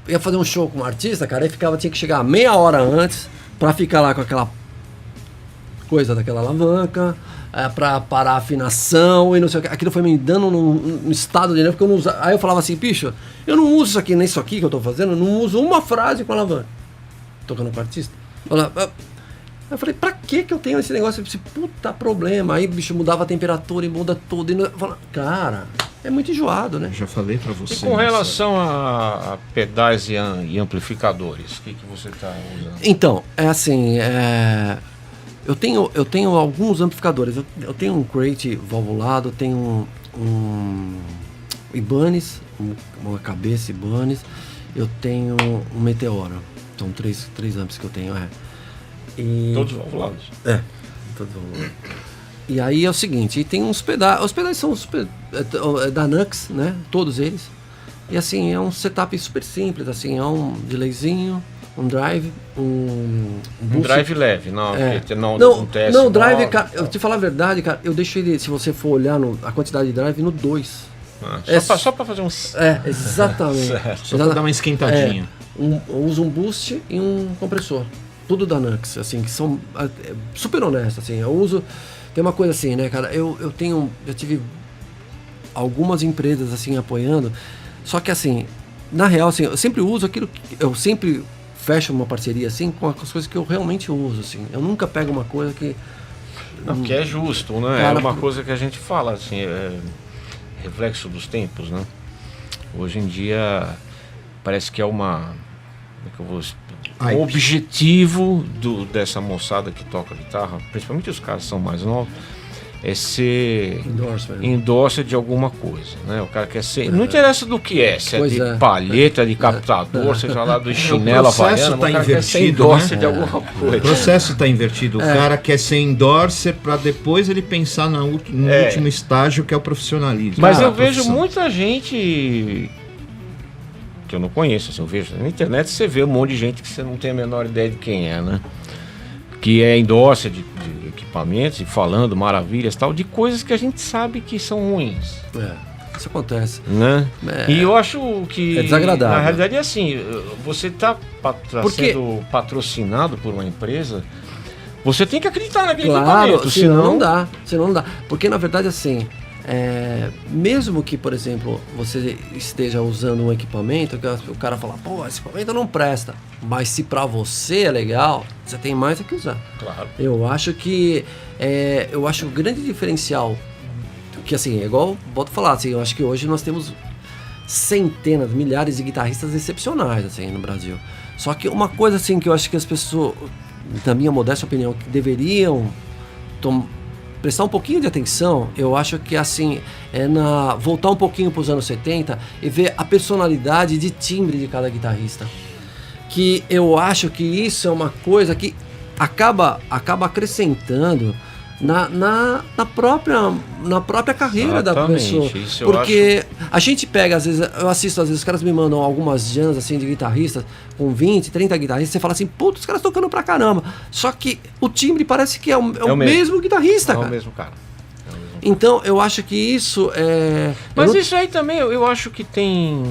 ia fazer um show com um artista, cara, aí tinha que chegar meia hora antes pra ficar lá com aquela coisa daquela alavanca, pra parar a afinação e não sei o que. Aquilo foi me dando num estado de nervo que eu não usava. Aí eu falava assim, bicho, eu não uso isso aqui, nem isso aqui que eu tô fazendo, eu não uso uma frase com alavanca. Tocando com o artista. Eu falei, pra que eu tenho esse negócio? Esse puta problema. Aí, bicho, mudava a temperatura e muda tudo. Eu falei, cara, é muito enjoado, né? Já falei pra você. E com relação a pedais e amplificadores, o que você está usando? Então, é assim, eu tenho alguns amplificadores. Eu tenho um Crate valvulado, tenho um Ibanez, uma cabeça Ibanez. Eu tenho um Meteora. São três amps que eu tenho, E... Todos valvulados? Todos valvulados. E aí é o seguinte, tem uns pedais, os pedais são da Nux, né, todos eles, e assim, é um setup super simples, assim, é um delayzinho, um drive, um drive leve, não não, drive, cara, eu te falar a verdade, cara, eu deixo ele, se você for olhar a quantidade de drive, no 2. Só para fazer um... Exatamente. Só para dar uma esquentadinha. Eu uso um boost e um compressor. Tudo da Nux, assim, que são super honestos, assim, eu uso, tem uma coisa assim, né, cara, eu tive algumas empresas, assim, apoiando, só que, assim, na real, assim, eu sempre uso aquilo que, eu sempre fecho uma parceria, assim, com as coisas que eu realmente uso, assim, eu nunca pego uma coisa que... Não, que é justo, né, cara, é uma coisa que a gente fala, assim, é reflexo dos tempos, né, hoje em dia parece que é uma... Como é que eu vou explicar? O objetivo dessa moçada que toca guitarra, principalmente os caras que são mais novos, é ser endorser de alguma coisa, né? O cara quer ser... Não interessa do que é, se é de palheta, de captador, seja lá do chinelo havaiano, tá o cara quer ser invertido, endorser, né? de alguma coisa. O processo está invertido. O cara quer ser endorser para depois ele pensar no último estágio, que é o profissionalismo. Mas eu vejo muita gente... que eu não conheço, assim, eu vejo na internet, você vê um monte de gente que você não tem a menor ideia de quem é, né? Que é endorser de equipamentos e falando maravilhas tal, de coisas que a gente sabe que são ruins. Isso acontece. Né? E eu acho que... É desagradável. Na realidade é assim, você está sendo patrocinado por uma empresa, você tem que acreditar naquele equipamento. Senão não dá. Porque na verdade assim... mesmo que, por exemplo, você esteja usando um equipamento, que o cara fala, pô, esse equipamento não presta, mas se pra você é legal, você tem mais que usar. Claro. Eu acho que o grande diferencial, que assim, igual volto a falar, assim, eu acho que hoje nós temos centenas, milhares de guitarristas excepcionais assim no Brasil. Só que uma coisa assim que eu acho que as pessoas, na minha modesta opinião, que deveriam prestar um pouquinho de atenção, eu acho que assim, voltar um pouquinho para os anos 70 e ver a personalidade de timbre de cada guitarrista. Que eu acho que isso é uma coisa que acaba acrescentando na própria carreira da pessoa. Porque a gente pega, às vezes, eu assisto, às vezes os caras me mandam algumas jams assim de guitarristas, com 20, 30 guitarristas, você fala assim, putz, os caras tocando pra caramba. Só que o timbre parece que é o mesmo guitarrista, cara. É o mesmo cara. Então, eu acho que isso é... Mas isso aí também eu acho que tem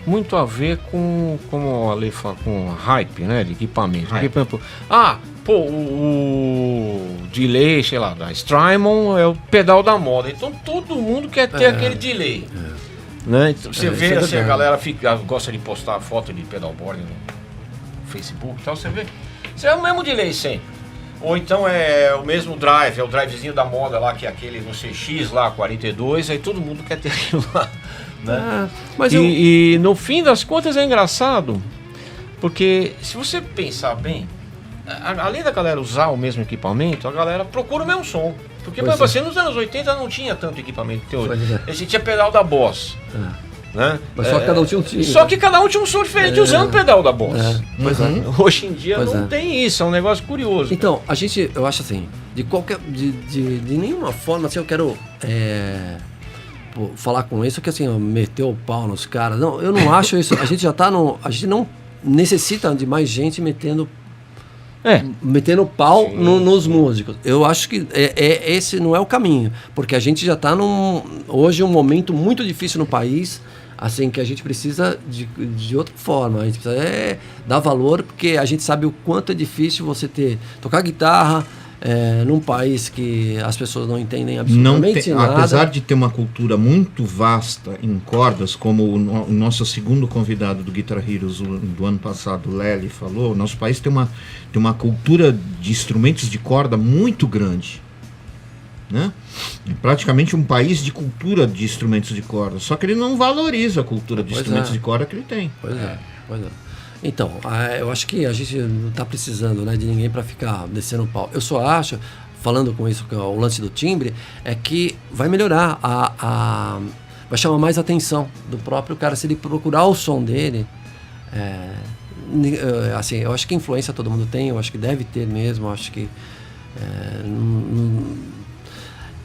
muito a ver com, como a lei fala, com hype, né, de equipamento. Porque, por exemplo, o delay, sei lá, da Strymon é o pedal da moda. Então todo mundo quer ter aquele delay. Né? Então, você vê assim, a galera gosta de postar foto de pedalboard no Facebook e tal, você vê. Você é o mesmo delay sempre. Ou então é o mesmo drive, é o drivezinho da moda lá, que é aquele, não sei, X lá, 42, aí todo mundo quer ter aquilo lá. Né? Mas e no fim das contas é engraçado, porque se você pensar bem, além da galera usar o mesmo equipamento, a galera procura o mesmo som. Porque, por exemplo, assim, nos anos 80 não tinha tanto equipamento que tem hoje. Esse tinha pedal da Boss. Né? Mas só que cada um tinha um time. Só que cada um tinha um som diferente usando o pedal da Boss. Hoje em dia não tem isso, é um negócio curioso. Então, eu acho assim, de nenhuma forma assim, eu quero falar com isso, que assim, meter o pau nos caras. Não, eu não acho isso. A gente não necessita de mais gente metendo pau nos músicos. Eu acho que esse não é o caminho, porque a gente já está hoje um momento muito difícil no país, assim, que a gente precisa de outra forma. A gente precisa dar valor, porque a gente sabe o quanto é difícil você tocar guitarra num país que as pessoas não entendem absolutamente nada. Apesar de ter uma cultura muito vasta em cordas, como o nosso segundo convidado do Guitar Heroes do ano passado, Lely, falou, nosso país tem uma cultura de instrumentos de corda muito grande. Né? É praticamente um país de cultura de instrumentos de corda, só que ele não valoriza a cultura de instrumentos de corda que ele tem. Pois é. Então, eu acho que a gente não está precisando, né, de ninguém para ficar descendo o pau. Eu só acho, falando com isso, que o lance do timbre, é que vai melhorar, vai chamar mais atenção do próprio cara, se ele procurar o som dele. Assim, eu acho que influência todo mundo tem, eu acho que deve ter mesmo, eu acho que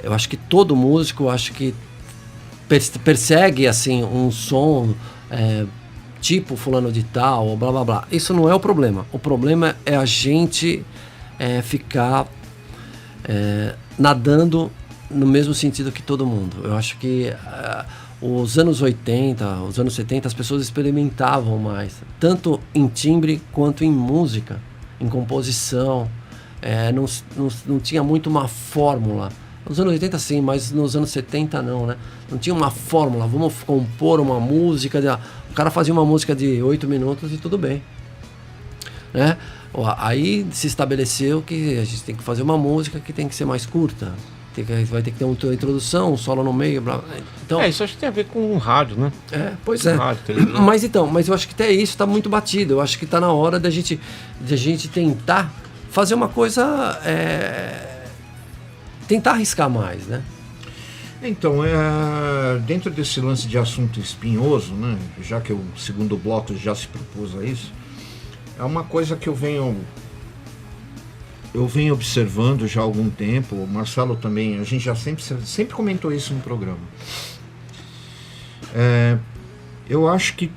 eu acho que todo músico, acho que persegue assim um som tipo fulano de tal, ou blá blá blá. Isso não é o problema. O problema é a gente ficar nadando no mesmo sentido que todo mundo. Eu acho que os anos 80, os anos 70, as pessoas experimentavam mais, tanto em timbre quanto em música, em composição. Não tinha muito uma fórmula. Nos anos 80 sim, mas nos anos 70 não, né? Não tinha uma fórmula, vamos compor uma música. O cara fazia uma música de 8 minutos e tudo bem. Né? Aí se estabeleceu que a gente tem que fazer uma música que tem que ser mais curta. Vai ter que ter uma introdução, um solo no meio, blá, blá. Então, isso acho que tem a ver com o rádio, né? Pois é. Rádio, mas eu acho que até isso está muito batido. Eu acho que está na hora da gente tentar fazer uma coisa... tentar arriscar mais, né? Então, dentro desse lance de assunto espinhoso, né, já que o segundo bloco já se propôs a isso, é uma coisa que eu venho observando já há algum tempo. O Marcelo também, a gente já sempre comentou isso no programa. Eu acho que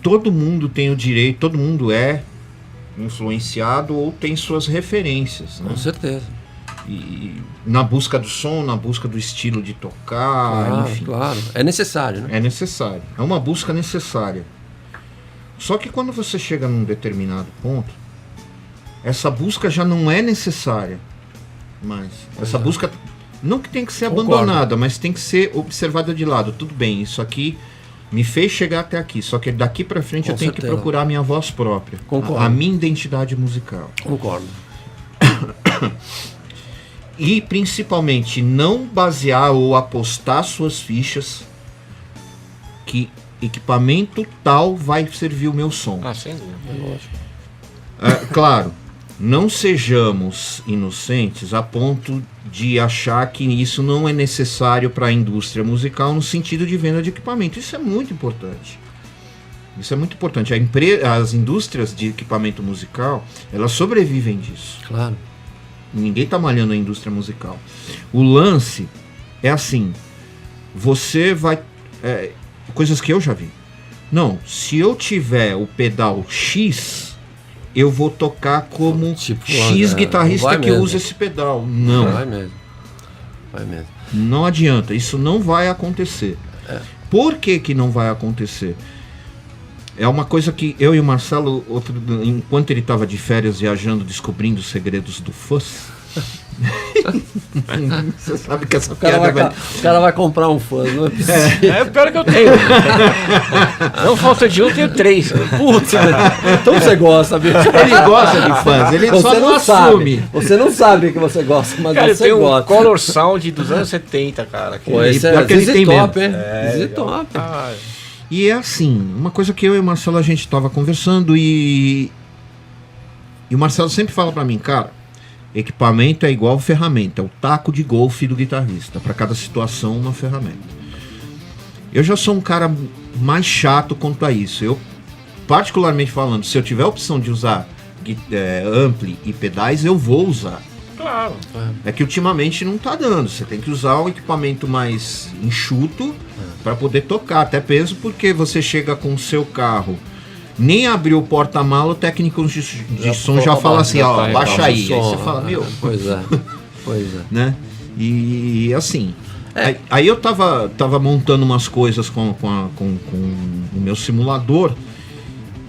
todo mundo tem o direito, todo mundo é influenciado ou tem suas referências. Né? Com certeza. E na busca do som, na busca do estilo de tocar, enfim. Claro, é necessário, né? É necessário, é uma busca necessária. Só que quando você chega num determinado ponto, essa busca já não é necessária mais. Essa busca não que tem que ser abandonada, mas tem que ser observada de lado. Tudo bem, isso aqui me fez chegar até aqui, só que daqui pra frente eu tenho que procurar a minha voz própria, a minha identidade musical. Concordo. E principalmente não basear ou apostar suas fichas que equipamento tal vai servir o meu som. Sem dúvida. Claro, não sejamos inocentes a ponto de achar que isso não é necessário para a indústria musical no sentido de venda de equipamento. Isso é muito importante. Isso é muito importante. As indústrias de equipamento musical, elas sobrevivem disso. Claro. Ninguém está malhando a indústria musical. O lance é assim, você vai... coisas que eu já vi. Não, se eu tiver o pedal X, eu vou tocar como X guitarrista que usa esse pedal. Não. Vai mesmo. Vai mesmo. Não adianta, isso não vai acontecer. Por que não vai acontecer? É uma coisa que eu e o Marcelo, enquanto ele estava de férias viajando, descobrindo os segredos do fuzz. Você sabe que essa piada o cara vai comprar um fuzz, não é possível. É pior que eu tenho. Não falta de um, eu tenho 3. Puta, então você gosta, bicho. Ele gosta de fãs, ele Você só não assume. Você não sabe que você gosta, mas Cara, eu você tenho gosta. um Color Sound dos anos 70, cara. Pô, esse é aquele tem top, mesmo. hein? ZZ Top. Ah, E é assim, uma coisa que eu e o Marcelo a gente estava conversando e o Marcelo sempre fala pra mim, cara, equipamento é igual ferramenta, é o taco de golfe do guitarrista, para cada situação uma ferramenta. Eu já sou um cara mais chato quanto a isso. Eu, particularmente falando, se eu tiver a opção de usar ampli e pedais, eu vou usar. claro. É que ultimamente não tá dando. Você tem que usar um equipamento mais enxuto para poder tocar. Até mesmo porque você chega com o seu carro, nem abriu o porta-mala, o técnico de som já fala assim, ó, baixa aí. Aí você fala, meu... Pois é, pois é. Né? E assim... Aí eu tava montando umas coisas com o meu simulador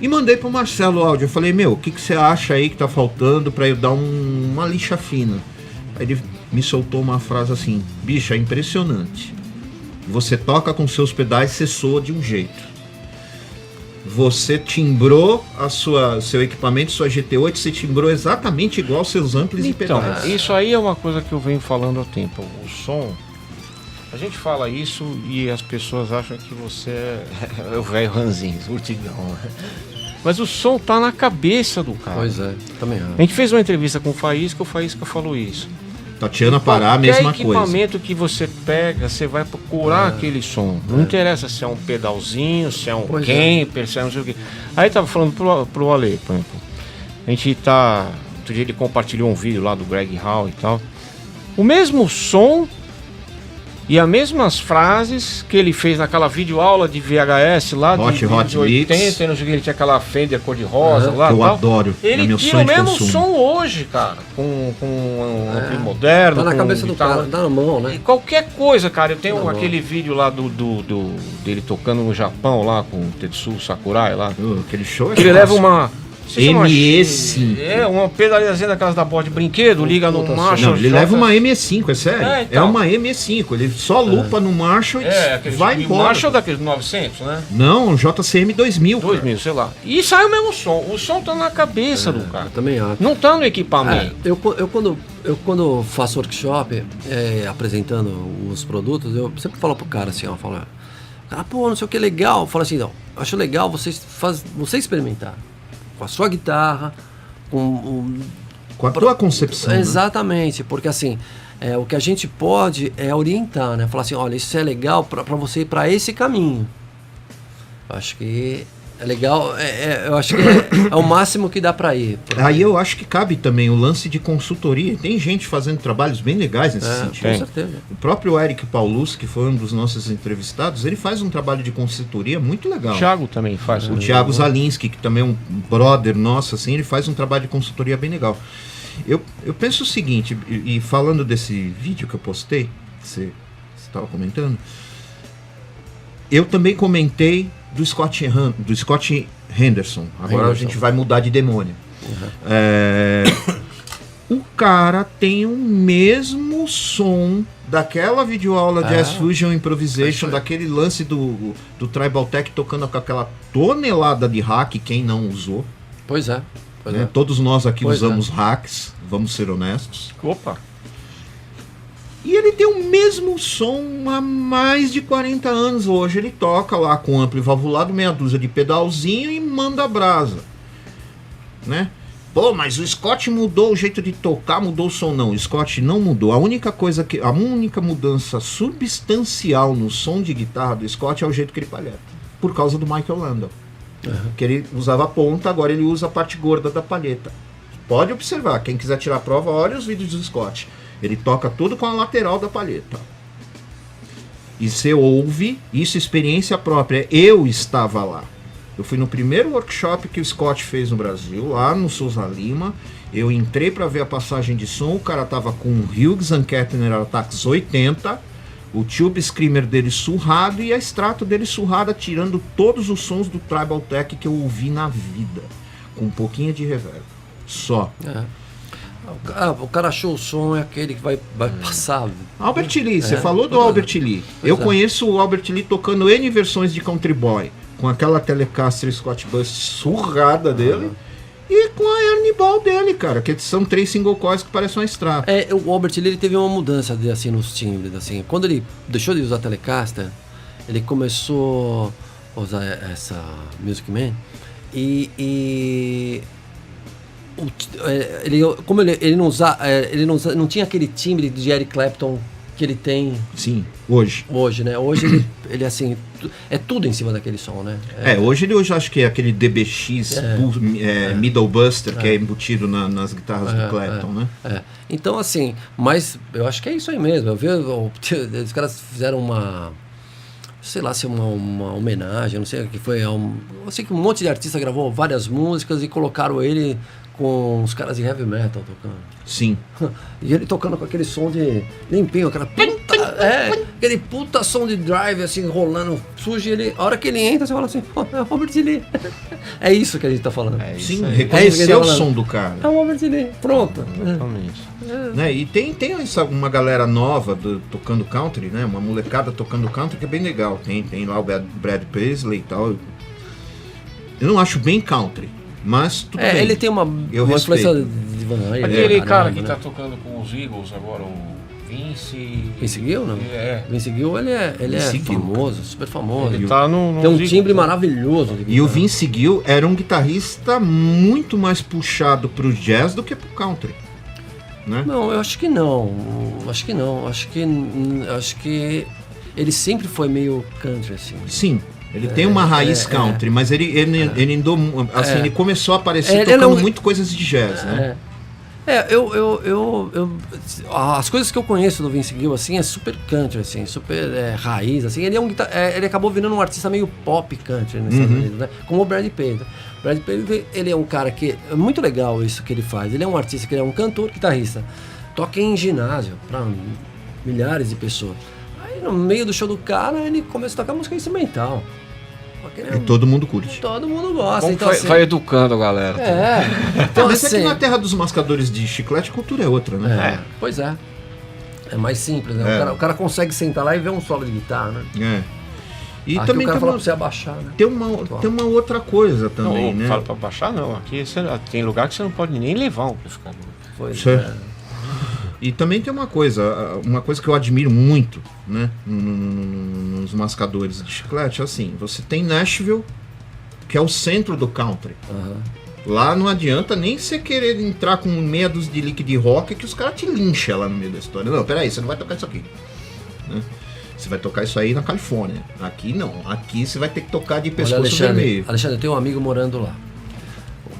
e mandei pro Marcelo o áudio. Eu falei, meu, o que você acha aí que tá faltando pra eu dar uma lixa fina? Aí ele me soltou uma frase assim, bicho, é impressionante. Você toca com seus pedais, você soa de um jeito. Você timbrou seu equipamento, sua GT8, você timbrou exatamente igual aos seus amplis e pedais. Isso aí é uma coisa que eu venho falando há tempo. O som, a gente fala isso e as pessoas acham que você é o velho ranzinho, urtigão. Mas o som tá na cabeça do cara. Pois é, também acho. A gente fez uma entrevista com o Faísca falou isso. Tatiana Pará, a mesma coisa. Qualquer equipamento que você pega, você vai procurar aquele som. Não interessa se é um pedalzinho, se é um camper, se é não sei o que. Aí tava falando pro Ale, por exemplo. A gente tá... Outro dia ele compartilhou um vídeo lá do Greg Hall e tal. O mesmo som e as mesmas frases que ele fez naquela videoaula de VHS lá de 80, Mix. e não sei o que, ele tinha aquela Fender cor-de-rosa lá. Eu tal. adoro. Ele tira o mesmo som hoje, cara, com um ampli moderno. Tá na com cabeça do guitarra. cara, tá na mão, né? E qualquer coisa, cara. Eu tenho Tá aquele vídeo lá dele tocando no Japão lá com o Tetsuo Sakurai lá. Aquele show é Ele leva uma... ME5. Uma pedaliazinha daquelas da bola de brinquedo, liga no Marshall. Não, ele leva uma ME5, é sério. Então. É uma ME5. Ele só lupa no Marshall e vai embora. Marshall daqueles 900, né? Não, JCM 2000. 2000, sei lá. E sai o mesmo som. O som tá na cabeça do cara. Eu também acho. Não tá no equipamento. Eu quando faço workshop, apresentando os produtos, eu sempre falo pro cara assim, ó, cara, pô, não sei o que, legal. Eu falo assim, não, acho legal você experimentar com a sua guitarra, com a tua concepção. Exatamente, né? Porque assim, o que a gente pode é orientar, né? Falar assim, olha, isso é legal para você ir para esse caminho. Eu acho que é legal, eu acho que é o máximo que dá para ir. Porque... Aí eu acho que cabe também o lance de consultoria. Tem gente fazendo trabalhos bem legais nesse sentido. Com certeza. O próprio Eric Paulus, que foi um dos nossos entrevistados, ele faz um trabalho de consultoria muito legal. O Thiago também faz. O Thiago Zalinski, que também é um brother nosso, assim, ele faz um trabalho de consultoria bem legal. Eu penso o seguinte, e falando desse vídeo que eu postei, que você estava comentando, eu também comentei do Scott Henderson. Agora a gente vai mudar de demônio. O cara tem o mesmo som daquela videoaula de Jazz Fusion Improvisation, daquele lance do Tribal Tech tocando com aquela tonelada de hack, quem não usou. Pois é. Né? Todos nós aqui usamos hacks, vamos ser honestos. Opa! E ele tem o mesmo som há mais de 40 anos. Hoje ele toca lá com ampli valvulado, meia dúzia de pedalzinho e manda brasa. Né? Pô, mas o Scott mudou o jeito de tocar, mudou o som. Não, o Scott não mudou. A única mudança substancial no som de guitarra do Scott é o jeito que ele palheta. Por causa do Michael Landau. Que ele usava a ponta, agora ele usa a parte gorda da palheta. Pode observar, quem quiser tirar a prova, olha os vídeos do Scott. Ele toca tudo com a lateral da palheta. E você ouve, isso é experiência própria. Eu estava lá. Eu fui no primeiro workshop que o Scott fez no Brasil, lá no Souza Lima, Eu entrei para ver a passagem de som, o cara tava com o Hughes Kettner Atax 80, o Tube Screamer dele surrado e a extrato dele surrada, tirando todos os sons do Tribal Tech que eu ouvi na vida, com um pouquinho de reverb. Só. O cara achou o som, é aquele que vai passar. Albert Lee, você falou do Albert Lee. Eu conheço o Albert Lee tocando N versões de Country Boy, com aquela Telecaster Scott Bust surrada dele, e com a Ernie Ball dele, cara, que são 3 single coils que parecem uma extrato. O Albert Lee ele teve uma mudança assim, nos timbres. Assim. Quando ele deixou de usar Telecaster, ele começou a usar essa Music Man e como ele não tinha aquele timbre de Eric Clapton que ele tem. Sim, hoje, né? Hoje ele assim, é tudo em cima daquele som, né? Hoje ele acho que é aquele DBX Middle Buster que é embutido nas guitarras do Clapton, né? Então assim, mas eu acho que é isso aí mesmo. Os caras fizeram sei lá se é uma homenagem, não sei o que foi. Eu sei que um monte de artista gravou várias músicas e colocaram ele com os caras de heavy metal tocando. Sim. E ele tocando com aquele som de limpinho, aquele puta som de drive assim, rolando sujo, a hora que ele entra, você fala assim, pô, é o Robert Lee. É isso que a gente tá falando. Sim, reconhecer o som do cara. É o Robert Lee, pronto. Exatamente. Né? E tem uma galera nova tocando country, né? Uma molecada tocando country que é bem legal. Tem lá o Brad Paisley e tal. Eu não acho bem country, mas tudo bem. Ele tem uma influência de Van Halen. Aquele cara que tá tocando com os Eagles agora, o Vince Gill, não? Vince Gill, ele é famoso, super famoso. Ele tá no tem um timbre maravilhoso. E o Vince Gill era um guitarrista muito mais puxado pro jazz do que pro country, né? Não, eu acho que não. Acho que ele sempre foi meio country, assim. Sim. Ele tem uma raiz country, mas ele andou, assim, ele começou a aparecer tocando muito coisas de jazz, né? As coisas que eu conheço do Vince Gill, assim, é super country, assim, super raiz, assim. Ele ele acabou virando um artista meio pop country nos Estados Unidos, né? Como o Brad Paisley. Brad Paisley, ele é um cara que é muito legal isso que ele faz. Ele é um artista que ele é um cantor, guitarrista, toca em ginásio para milhares de pessoas. Aí no meio do show do cara, ele começa a tocar música instrumental. Todo mundo curte. Todo mundo gosta. Então, vai educando a galera. Então, mas assim, é que na terra dos mascadores de chiclete, a cultura é outra, né? Pois é. É mais simples, né? O cara consegue sentar lá e ver um solo de guitarra, né? E aqui também o cara fala pra você abaixar, né? Tem uma outra coisa também, né? Não fala pra abaixar, não. Aqui tem lugar que você não pode nem levar um amplificador. Pois é. E também tem uma coisa que eu admiro muito, né, nos mascadores de chiclete, assim, você tem Nashville, que é o centro do country. Lá não adianta nem você querer entrar com meia dúzia de liquid rock que os caras te lincham lá no meio da história. Não, peraí, você não vai tocar isso aqui, né? Você vai tocar isso aí na Califórnia. Aqui não, aqui você vai ter que tocar de pescoço vermelho. Alexandre, eu tenho um amigo morando lá.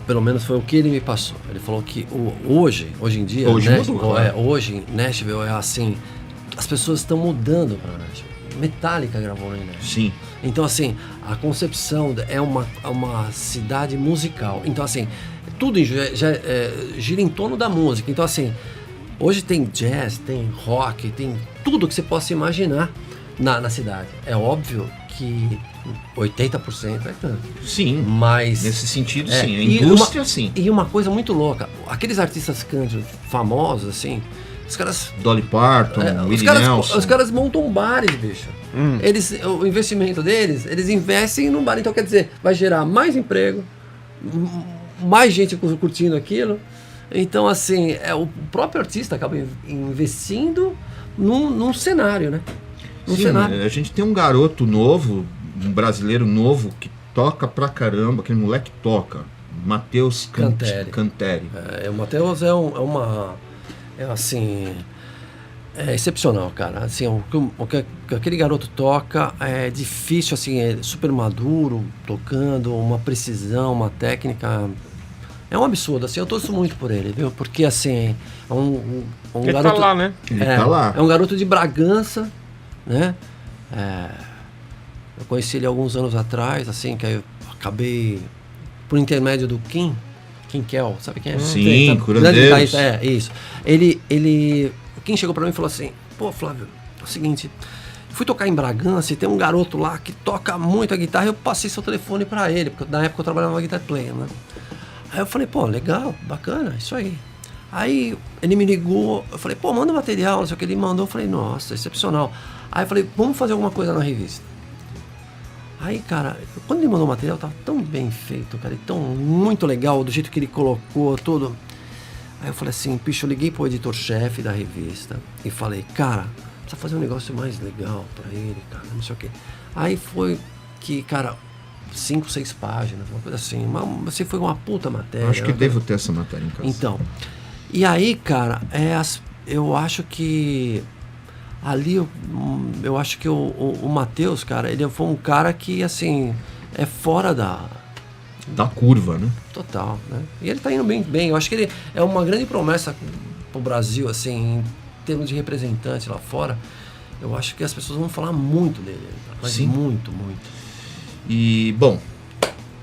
Pelo menos foi o que ele me passou. Ele falou que hoje em dia, hoje Nashville é assim, as pessoas estão mudando para Nashville. Metallica gravou em Nashville. Sim. Então assim, a concepção é uma cidade musical. Então assim, tudo gira em torno da música. Então assim, hoje tem jazz, tem rock, tem tudo que você possa imaginar na cidade. É óbvio que 80% é canto. Sim, mas nesse sentido sim, a indústria sim. E uma coisa muito louca, aqueles artistas country famosos assim, os caras... Dolly Parton, Willie Nelson. Os caras montam bares, bicho. O investimento deles, eles investem num bar, então quer dizer, vai gerar mais emprego, mais gente curtindo aquilo. Então assim, o próprio artista acaba investindo num cenário, né? A gente tem um garoto novo, um brasileiro novo, que toca pra caramba, aquele moleque toca. Matheus Canteri. O Matheus é excepcional, cara. Assim, o que aquele garoto toca é difícil, assim, é super maduro, tocando, uma precisão, uma técnica. É um absurdo, assim, eu torço muito por ele, viu? Porque, assim, é um ele garoto... tá lá, né? Ele tá lá. É um garoto de Bragança, né? Eu conheci ele alguns anos atrás, assim, que aí eu acabei, por intermédio do Kim, Kinkel, sabe quem é? Sim, grande curandeiros. guitarrista, isso. Quem chegou pra mim e falou assim, pô, Flávio, é o seguinte, fui tocar em Bragança e tem um garoto lá que toca muito a guitarra, eu passei seu telefone pra ele, porque na época eu trabalhava na Guitar Player, né? Aí eu falei, pô, legal, bacana, isso aí. Aí ele me ligou, eu falei, pô, manda material, não sei o que, ele mandou, eu falei, nossa, excepcional. Aí eu falei, vamos fazer alguma coisa na revista. Aí, cara, quando ele mandou o material, tava tão bem feito, cara, e tão muito legal, do jeito que ele colocou, tudo. Aí eu falei assim, bicho, eu liguei pro editor-chefe da revista e falei, cara, precisa fazer um negócio mais legal pra ele, cara, não sei o que. Aí foi que, cara, 5, 6 páginas, uma coisa assim, assim, foi uma puta matéria. Acho que devo ter essa matéria em casa. Então, e aí, cara, eu acho que ali, eu acho que o Matheus, cara, ele foi um cara que, assim, é fora da curva, né? Total, né? E ele tá indo bem. Eu acho que ele é uma grande promessa pro Brasil, assim, em termos de representante lá fora. Eu acho que as pessoas vão falar muito dele, mas sim, muito. E, bom,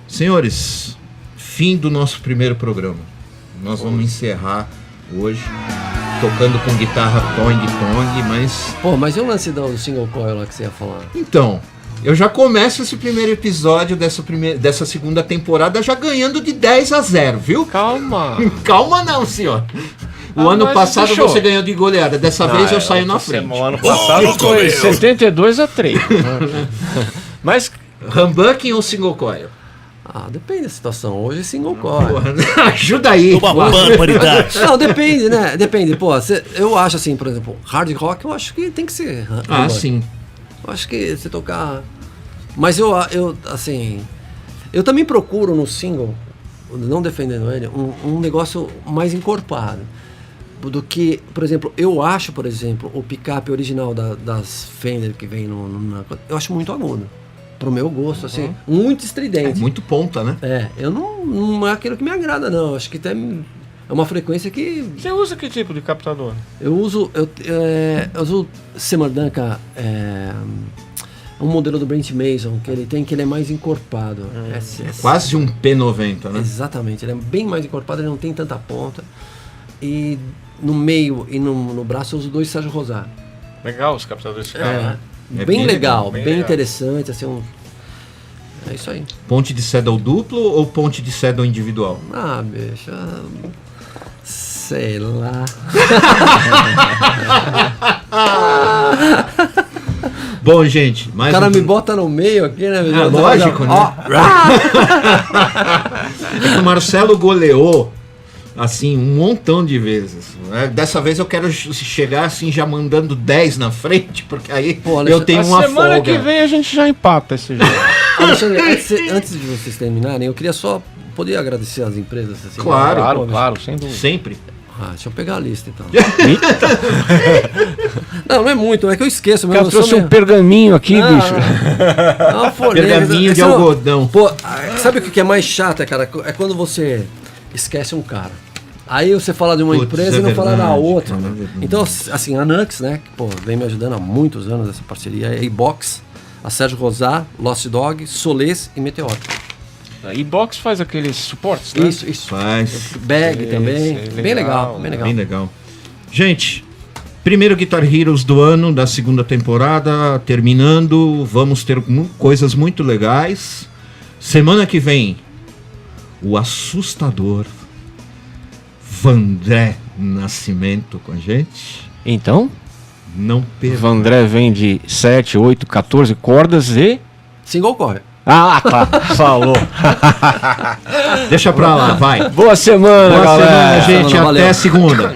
senhores, fim do nosso primeiro programa. Nós vamos encerrar hoje tocando com guitarra tong, mas... Pô, mas e o lance do single coil lá que você ia falar? Então, eu já começo esse primeiro episódio dessa segunda temporada já ganhando de 10-0, viu? Calma. Calma não, senhor. O ano passado você ganhou de goleada, dessa vez eu saio na frente. O ano passado foi 72-3. Mas... Humbucking ou single coil? Ah, depende da situação. Hoje é single coil. Porra, ajuda aí. Uma barbaridade. Não, depende, né? Depende. Pô, eu acho assim, por exemplo, hard rock, eu acho que tem que ser. Ah, sim. Eu acho que você tocar... Mas eu assim... Eu também procuro no single, não defendendo ele, um negócio mais encorpado. Do que, por exemplo, eu acho, por exemplo, o picape original das Fender que vem eu acho muito agudo. Pro meu gosto, assim, muito estridente. É muito ponta, né? Eu não é aquilo que me agrada, não. Eu acho que tem... É uma frequência que... Você usa que tipo de captador? Eu uso Semardanka, um modelo do Brent Mason, que ele é mais encorpado. Quase um P90, né? Exatamente, ele é bem mais encorpado, ele não tem tanta ponta. E no meio e no braço eu uso 2 Sérgio Rosar. Legal os captadores de carro, né? Bem legal, bem interessante, assim, é isso aí. Ponte de saddle duplo ou ponte de saddle individual? Ah, bicho, sei lá. Bom, gente, o cara me bota no meio aqui, né? Lógico, né? É que o Marcelo goleou assim, um montão de vezes. Dessa vez eu quero chegar assim, já mandando 10 na frente, porque aí eu tenho uma folga. Semana que vem a gente já empata esse jogo. Alexandre, antes de vocês terminarem, eu queria só poder agradecer às empresas. Assim, claro, sem dúvida. Sempre. Deixa eu pegar a lista, então. Não é muito, é que eu esqueço. O cara trouxe um pergaminho aqui, bicho. É uma folha. Pergaminho de algodão. Pô, sabe o que é mais chato, cara? É quando você esquece um cara. Aí você fala de uma empresa e não fala da outra. Então, assim, a Nux, né, que vem me ajudando há muitos anos essa parceria, a E-Box, a Sérgio Rosar, Lost Dog, Solês e Meteor. A E-Box faz aqueles suportes, né? Isso. Faz. Bag também. Bem legal. Bem legal. Gente, primeiro Guitar Heroes do ano, da segunda temporada, terminando. Vamos ter coisas muito legais. Semana que vem, o assustador Vandré Nascimento com a gente. Então, não perca. Vandré vem de 7, 8, 14 cordas e... Single coil. Ah, tá. Falou. Deixa pra lá, vai. Boa semana, galera. Boa semana, gente. Até segunda.